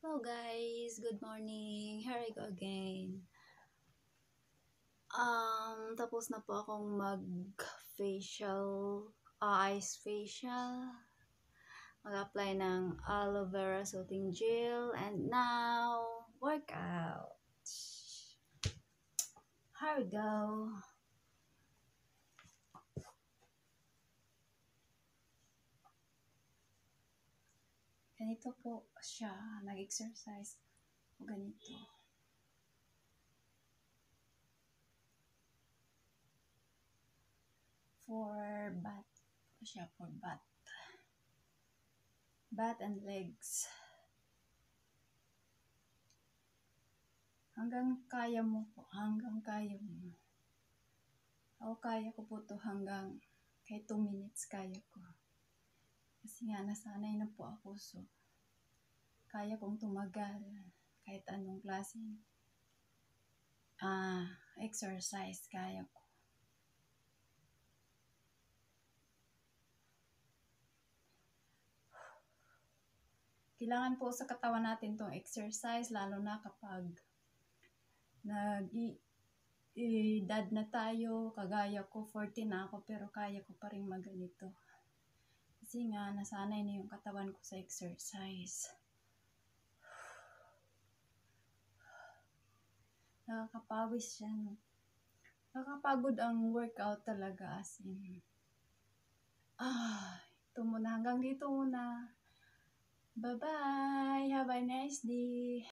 Hello guys, good morning. Here I go again. Tapos na po akong mag-facial, eyes facial. Mag-apply ng aloe vera soothing gel and now workout. Here we go. Ganito po siya, nag-exercise o ganito. For butt po siya, for butt and legs. Hanggang kaya mo po, hanggang kaya mo. Ako kaya ko po to hanggang kahit 2 minutes kaya ko. Kasi nga nasanay na po ako, so kaya kong tumagal kahit anong klaseng exercise kaya ko. Kailangan po sa katawan natin tong exercise, lalo na kapag edad na tayo. Kagaya ko, 40 na ako pero kaya ko pa rin magganito. Kasi nga nasanay na yung katawan ko sa exercise. Nakakapawis siya, no? Nakakapagod ang workout talaga, as in. Ito muna. Hanggang dito muna. Bye-bye. Have a nice day.